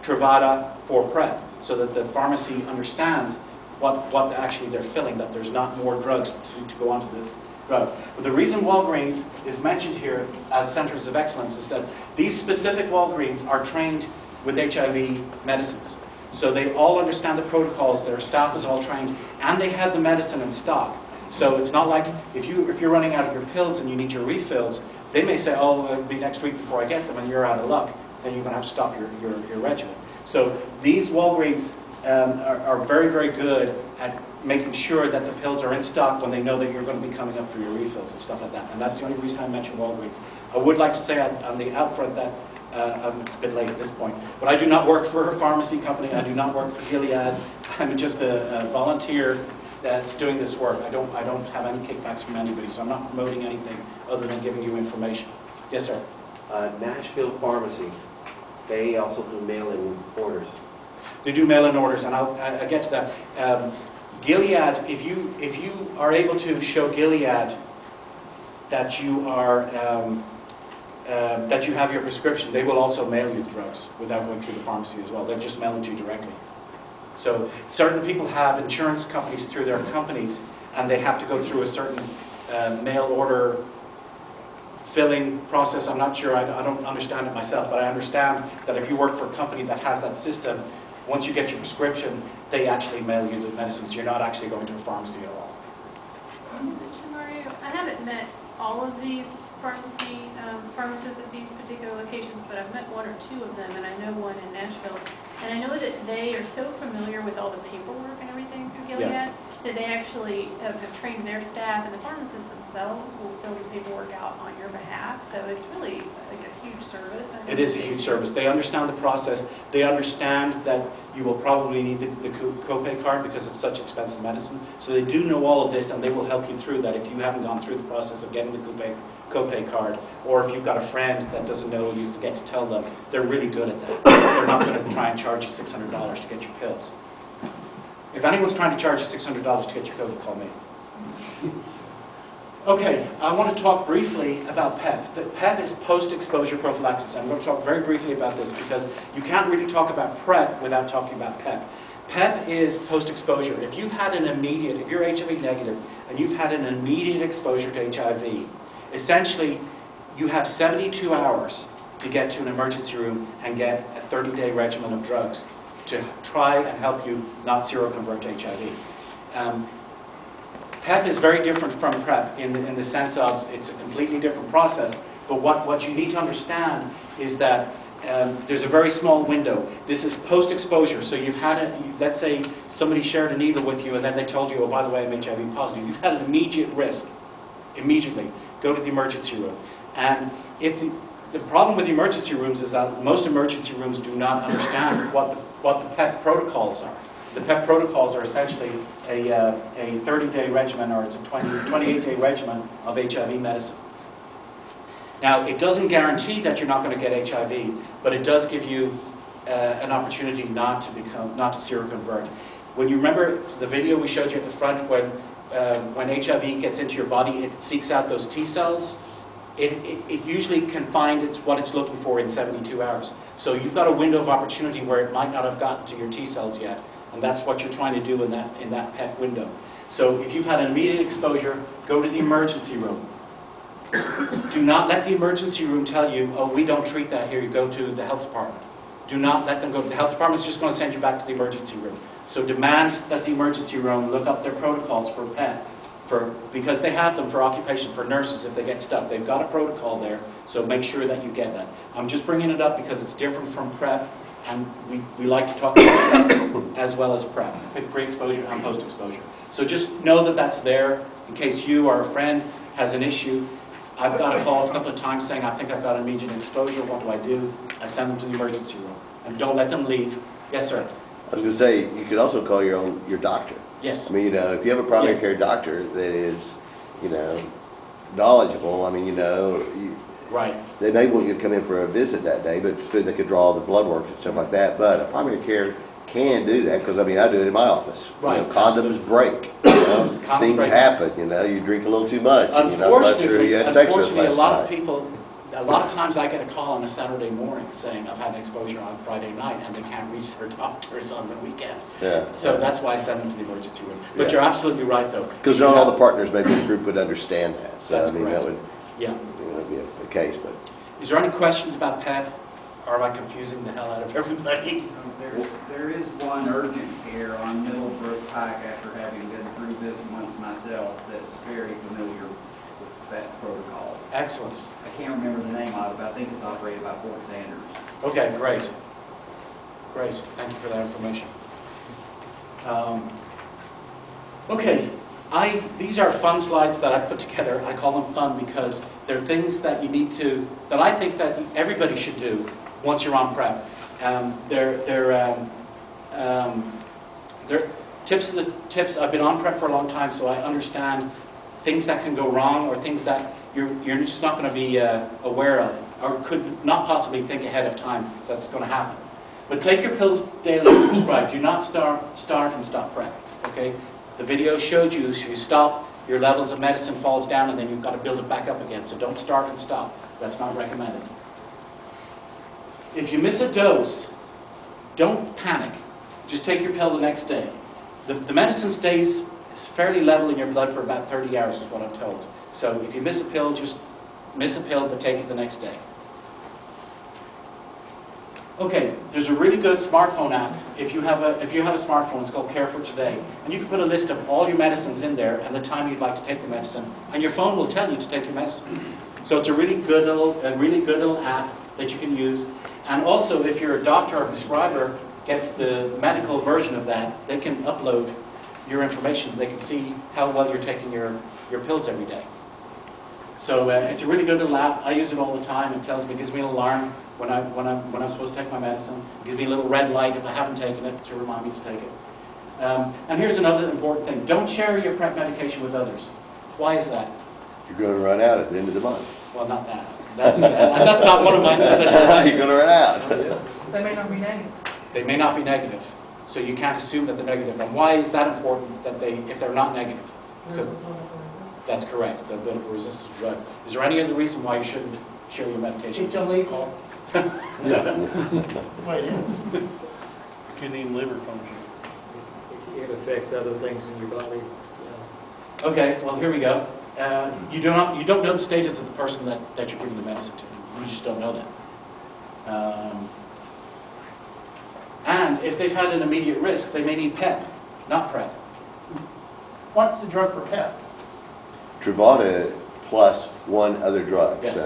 Truvada for PrEP, so that the pharmacy understands what actually they're filling, that there's not more drugs to go onto this drug. But the reason Walgreens is mentioned here as centers of excellence is that these specific Walgreens are trained with HIV medicines. So they all understand the protocols, their staff is all trained, and they have the medicine in stock. So it's not like if you're running out of your pills and you need your refills, they may say, oh, it'll be next week before I get them, and you're out of luck. Then you're going to have to stop your regimen. So these Walgreens are very, very good at making sure that the pills are in stock when they know that you're going to be coming up for your refills and stuff like that. And that's the only reason I mentioned Walgreens. I would like to say on the outfront that it's a bit late at this point, but I do not work for a pharmacy company. I do not work for Gilead. I'm just a volunteer that's doing this work. I don't have any kickbacks from anybody, so I'm not promoting anything other than giving you information. Yes, sir. Nashville Pharmacy, they also do mail-in orders. They do mail-in orders, and I'll get to that. Gilead, if you are able to show Gilead that you are that you have your prescription, they will also mail you the drugs without going through the pharmacy as well. They'll just mail them to you directly. So certain people have insurance companies through their companies, and they have to go through a certain mail order filling process. I'm not sure, I don't understand it myself, but I understand that if you work for a company that has that system, once you get your prescription, they actually mail you the medicines. You're not actually going to a pharmacy at all. Mario, I haven't met all of these pharmacists at these particular locations, but I've met one or two of them, and I know one in Nashville. And I know that they are so familiar with all the paperwork and everything through Gilead, Yes. that they actually have trained their staff, and the pharmacists themselves will fill the paperwork out on your behalf. So it's really like a huge service. It is a huge service. They understand the process. They understand that you will probably need the copay card because it's such expensive medicine. So they do know all of this, and they will help you through that if you haven't gone through the process of getting the copay card, or if you've got a friend that doesn't know and you forget to tell them. They're really good at that. They're not going to try and charge you $600 to get your pills. If anyone's trying to charge you $600 to get your pill, call me. Okay, I want to talk briefly about PrEP. The PrEP is post-exposure prophylaxis. I'm going to talk very briefly about this because you can't really talk about PrEP without talking about PrEP. PrEP is post-exposure. If you're HIV negative and you've had an immediate exposure to HIV, essentially you have 72 hours to get to an emergency room and get a 30-day regimen of drugs to try and help you not seroconvert to HIV. PEP is very different from PrEP in the sense of it's a completely different process, but what you need to understand is that there's a very small window. This is post-exposure, so you've had let's say somebody shared a needle with you and then they told you, oh, by the way, I'm HIV positive. You've had an immediate risk, immediately. Go to the emergency room. And if the problem with the emergency rooms is that most emergency rooms do not understand what the PEP protocols are. The PEP protocols are essentially a 30-day regimen, or it's a 28-day regimen of HIV medicine. Now, it doesn't guarantee that you're not going to get HIV, but it does give you an opportunity not to seroconvert. When you remember the video we showed you at the front, when HIV gets into your body, it seeks out those T cells. It usually can find what it's looking for in 72 hours. So you've got a window of opportunity where it might not have gotten to your T cells yet, and that's what you're trying to do in that PEP window. So if you've had an immediate exposure, go to the emergency room. Do not let the emergency room tell you, oh, we don't treat that here, you go to the health department. Do not let them go. The health department's just going to send you back to the emergency room. So demand that the emergency room look up their protocols for PEP, because they have them for occupation, for nurses if they get stuck. They've got a protocol there, so make sure that you get that. I'm just bringing it up because it's different from PrEP, and we like to talk about PrEP as well as PrEP, pre-exposure and post-exposure. So just know that that's there in case you or a friend has an issue. I've got a call a couple of times saying, I think I've got an immediate exposure, what do I do? I send them to the emergency room. And don't let them leave. Yes, sir? I was going to say, you could also call your doctor. Yes. I mean, if you have a primary Yes. care doctor that is, knowledgeable, I mean, Right. they may want you to come in for a visit that day, but so they could draw the blood work and stuff like that. But a primary care can do that, because, I mean, I do it in my office. Right. Condoms break. Condoms Things break. happen, you drink a little too much, and you're not sure you had sex with Unfortunately, last night. a lot of times I get a call on a Saturday morning saying I've had an exposure on Friday night and they can't reach their doctors on the weekend. Yeah. So that's why I send them to the emergency room. But Yeah. you're absolutely right, though. Because not all the partners maybe in the group would understand that. So, That's I mean, correct. that would Yeah. be a case, but. Is there any questions about PEP? Or am I confusing the hell out of everybody? There is one urgent care on Middlebrook Pike, after having been through this once myself, that's very familiar with that protocol. Excellent. I can't remember the name of it, but I think it's operated by Fort Sanders. Okay, great. Great. Thank you for that information. Okay, these are fun slides that I put together. I call them fun because they're things that you need to, that I think that everybody should do once you're on PrEP. They're tips. I've been on PrEP for a long time, so I understand things that can go wrong or things that you're just not going to be aware of or could not possibly think ahead of time that's going to happen. But take your pills daily as prescribed. Do not start and stop PrEP. Okay? The video showed you if you stop, your levels of medicine falls down, and then you've got to build it back up again. So don't start and stop. That's not recommended. If you miss a dose, don't panic. Just take your pill the next day. The medicine stays fairly level in your blood for about 30 hours is what I'm told. So if you miss a pill, just miss a pill, but take it the next day. Okay, there's a really good smartphone app. If you have a smartphone, it's called Care for Today. And you can put a list of all your medicines in there and the time you'd like to take the medicine. And your phone will tell you to take your medicine. So it's a really good little app that you can use. And also, if your doctor or prescriber gets the medical version of that, they can upload your information. They can see how well you're taking your pills every day. So it's a really good little app. I use it all the time. It tells me, gives me an alarm when I'm supposed to take my medicine. It gives me a little red light if I haven't taken it to remind me to take it. And here's another important thing. Don't share your PrEP medication with others. Why is that? You're going to run out at the end of the month. Well, not that. That's not one of mine. You're going to run out. They may not be negative. They may not be negative. So you can't assume that they're negative. And why is that important that if they're not negative? Because that's correct, the political resistance drug. Is there any other reason why you shouldn't share your medication? It's illegal. Yeah. Well, it is. Kidney and liver function. It affects other things in your body. Okay, well, here we go. You don't know the status of the person that you're giving the medicine to. You just don't know that. And if they've had an immediate risk, they may need PEP, not PrEP. What's the drug for PEP? Truvada plus one other drug. Yes.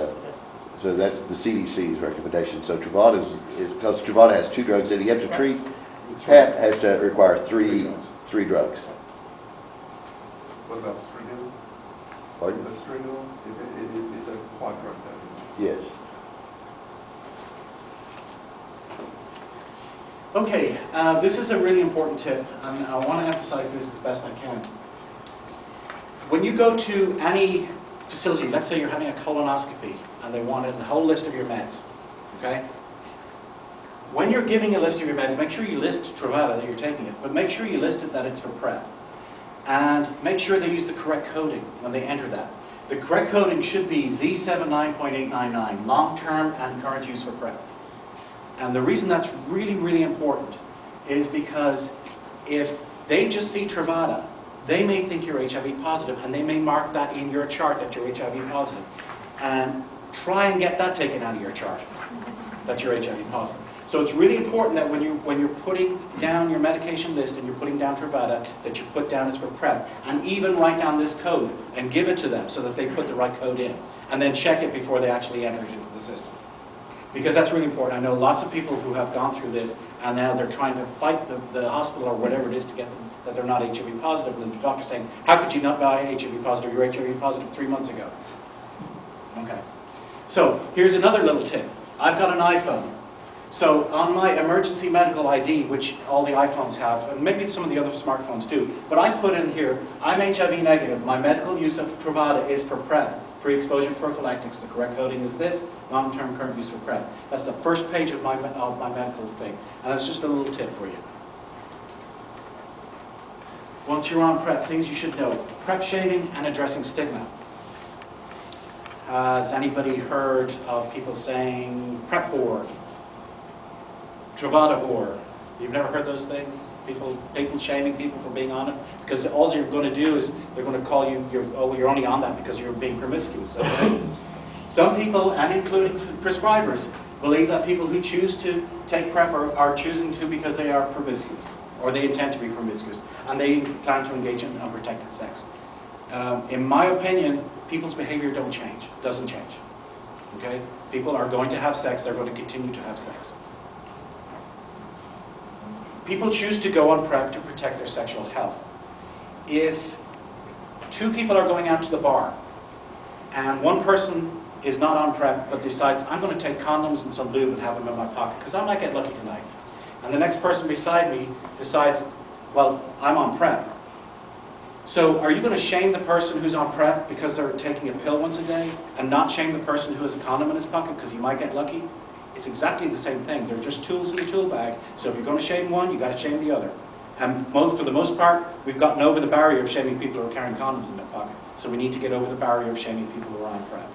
So that's the CDC's recommendation. So Truvada is because Truvada has two drugs that you have to treat. PEP has to require three drugs. What about Stringal? Pardon? The Stringal, it's a quad drug therapy. Yes. Okay, this is a really important tip, and I want to emphasize this as best I can. When you go to any facility, let's say you're having a colonoscopy and they wanted the whole list of your meds, okay? When you're giving a list of your meds, make sure you list Truvada that you're taking it, but make sure you list it that it's for PrEP. And make sure they use the correct coding when they enter that. The correct coding should be Z79.899, long-term and current use for PrEP. And the reason that's really, really important is because if they just see Truvada, they may think you're HIV positive, and they may mark that in your chart that you're HIV positive. And try and get that taken out of your chart, that you're HIV positive. So it's really important that when you're putting down your medication list and you're putting down Truvada, that you put down it's for PrEP. And even write down this code and give it to them so that they put the right code in. And then check it before they actually enter it into the system. Because that's really important. I know lots of people who have gone through this and now they're trying to fight the hospital or whatever it is to get them that they're not HIV positive. And the doctor's saying, how could you not be HIV positive? You're HIV positive 3 months ago. Okay. So here's another little tip. I've got an iPhone. So on my emergency medical ID, which all the iPhones have, and maybe some of the other smartphones do, but I put in here, I'm HIV negative. My medical use of Truvada is for PrEP, pre-exposure prophylactics. The correct coding is this, long-term current use for PrEP. That's the first page of my medical thing. And that's just a little tip for you. Once you're on PrEP, things you should know. PrEP shaming and addressing stigma. Has anybody heard of people saying PrEP whore? Truvada whore. You've never heard those things? People shaming people for being on it? Because all you're going to do is they're going to call you, you're only on that because you're being promiscuous. Okay? Some people, and including prescribers, believe that people who choose to take PrEP are choosing to because they are promiscuous, or they intend to be promiscuous, and they plan to engage in unprotected sex. In my opinion, people's behavior doesn't change. Okay? People are going to have sex, they're going to continue to have sex. People choose to go on PrEP to protect their sexual health. If two people are going out to the bar, and one person is not on PrEP, but decides, I'm going to take condoms and some lube and have them in my pocket, because I might get lucky tonight. And the next person beside me decides, well, I'm on PrEP. So are you going to shame the person who's on PrEP because they're taking a pill once a day, and not shame the person who has a condom in his pocket because he might get lucky? It's exactly the same thing. They're just tools in the tool bag. So if you're going to shame one, you've got to shame the other. And for the most part, we've gotten over the barrier of shaming people who are carrying condoms in their pocket. So we need to get over the barrier of shaming people who are on PrEP.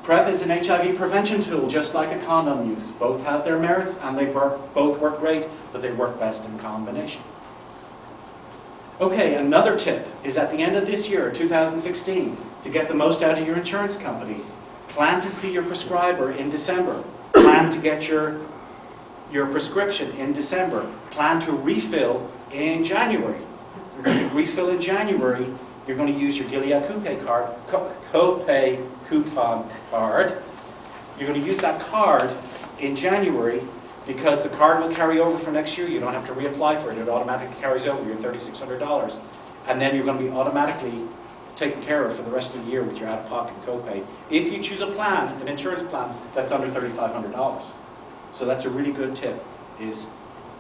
PrEP is an HIV prevention tool, just like a condom use. Both have their merits, and they both work great, but they work best in combination. Okay, another tip is at the end of this year, 2016, to get the most out of your insurance company, plan to see your prescriber in December. Plan to get your prescription in December. Plan to refill in January. You're going to refill in January. You're going to use your Gilead copay coupon card. You're going to use that card in January because the card will carry over for next year. You don't have to reapply for it. It automatically carries over your $3,600. And then you're going to be automatically taken care of for the rest of the year with your out-of-pocket copay. If you choose a plan, an insurance plan, that's under $3,500. So that's a really good tip, is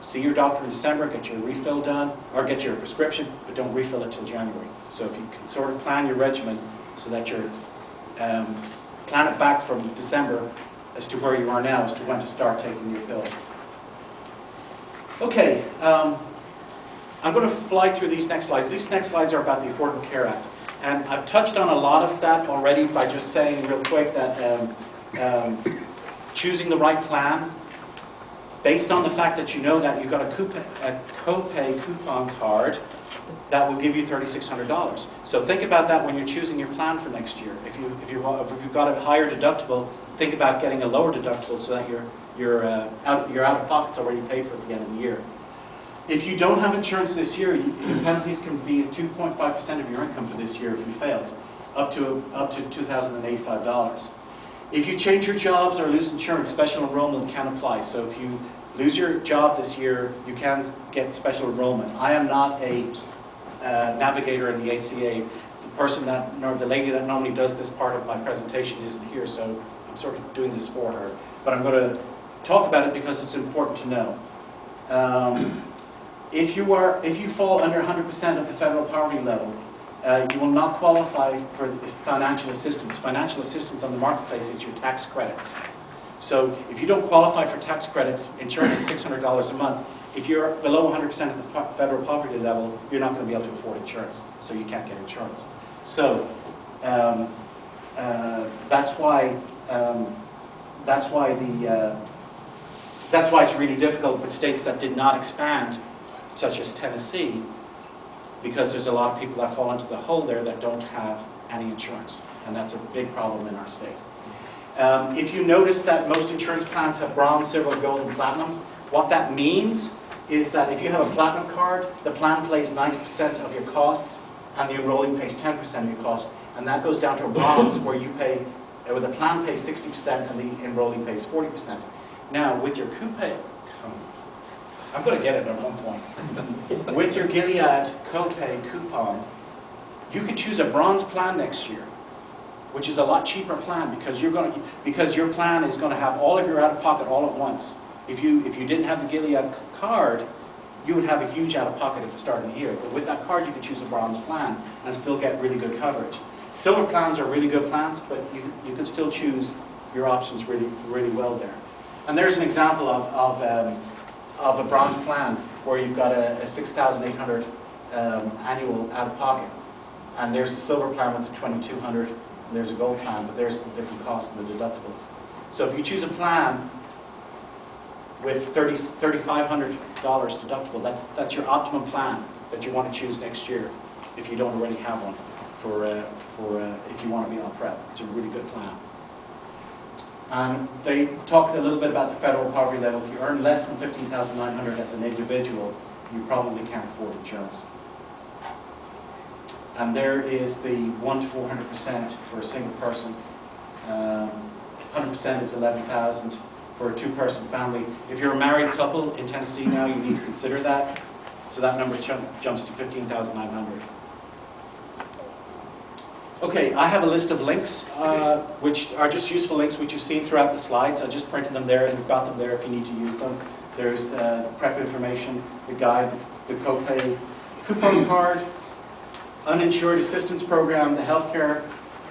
see your doctor in December, get your refill done, or get your prescription, but don't refill it till January. So if you can sort of plan your regimen so that you're, plan it back from December as to where you are now, as to when to start taking your pills. Okay, I'm going to fly through these next slides. These next slides are about the Affordable Care Act. And I've touched on a lot of that already by just saying real quick that choosing the right plan, based on the fact that you know that you've got a copay coupon card that will give you $3,600. So think about that when you're choosing your plan for next year. If you've got a higher deductible, think about getting a lower deductible so that your out-of-pocket's already paid for at the end of the year. If you don't have insurance this year, your penalties can be 2.5% of your income for this year if you failed, up to $2,085. If you change your jobs or lose insurance, special enrollment can apply. So if you lose your job this year, you can get special enrollment. I am not a navigator in the ACA. The lady that normally does this part of my presentation isn't here, so I'm sort of doing this for her. But I'm going to talk about it because it's important to know. If you fall under 100% of the federal poverty level, you will not qualify for financial assistance. Financial assistance on the marketplace is your tax credits. So if you don't qualify for tax credits, insurance is $600 a month. If you're below 100% of the federal poverty level, you're not going to be able to afford insurance, so you can't get insurance. So that's why it's really difficult with states that did not expand, such as Tennessee, because there's a lot of people that fall into the hole there that don't have any insurance, and that's a big problem in our state. If you notice that most insurance plans have bronze, silver, gold, and platinum, what that means is that if you have a platinum card, the plan pays 90% of your costs, and the enrolling pays 10% of your costs, and that goes down to a bronze where you pay, where the plan pays 60% and the enrolling pays 40%. Now, with your copay, I'm going to get it at one point. With your Gilead copay coupon, you can choose a bronze plan next year, which is a lot cheaper plan because your plan is going to have all of your out-of-pocket all at once. If you didn't have the Gilead card, you would have a huge out-of-pocket at the start of the year. But with that card, you can choose a bronze plan and still get really good coverage. Silver plans are really good plans, but you can still choose your options really, really well there. And there's an example of a bronze plan where you've got a $6,800 annual out-of-pocket. And there's a silver plan with the $2,200, and there's a gold plan, but there's the different costs and the deductibles. So if you choose a plan with $3,500 deductible, that's your optimum plan that you want to choose next year if you don't already have one for if you want to be on PrEP. It's a really good plan. And they talked a little bit about the federal poverty level. If you earn less than $15,900 as an individual, you probably can't afford insurance. And there is the 1 to 400% for a single person. 100% is 11,000 for a two-person family. If you're a married couple in Tennessee now, you need to consider that. So that number jumps to 15,900. Okay, I have a list of links, which are just useful links, which you've seen throughout the slides. I just printed them there, and you've got them there if you need to use them. There's PrEP information, the guide, the copay coupon card, uninsured assistance program, the healthcare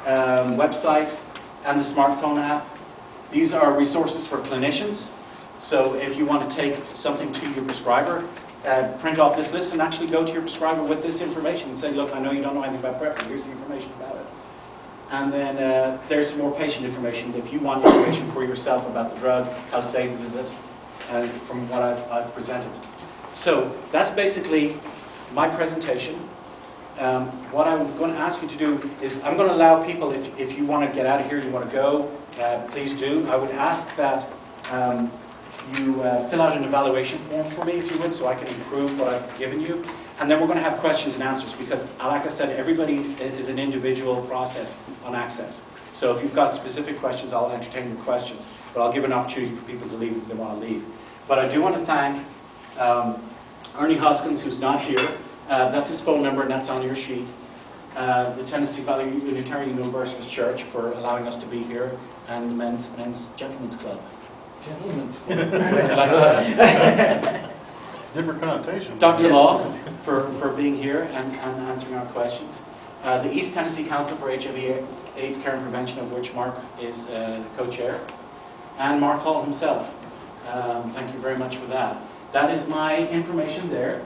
website, and the smartphone app. These are resources for clinicians. So if you want to take something to your prescriber, print off this list and actually go to your prescriber with this information and say, look, I know you don't know anything about PrEP, but here's the information about it. And then there's some more patient information. If you want information for yourself about the drug, how safe is it, from what I've presented. So that's basically my presentation. What I'm going to ask you to do is I'm going to allow people, if you want to get out of here, you want to go, please do. I would ask that you fill out an evaluation form for me, if you would, so I can improve what I've given you. And then we're going to have questions and answers because, like I said, everybody is an individual process on access. So if you've got specific questions, I'll entertain your questions. But I'll give an opportunity for people to leave if they want to leave. But I do want to thank Ernie Hoskins, who's not here. That's his phone number, and that's on your sheet. The Tennessee Valley Unitarian Universalist Church for allowing us to be here, and the Men's Gentlemen's Club. Gentlemen's Club. Different connotation. Dr. Law for being here and answering our questions. The East Tennessee Council for HIV/AIDS Care and Prevention, of which Mark is the co-chair. And Mark Hall himself. Thank you very much for that. That is my information there.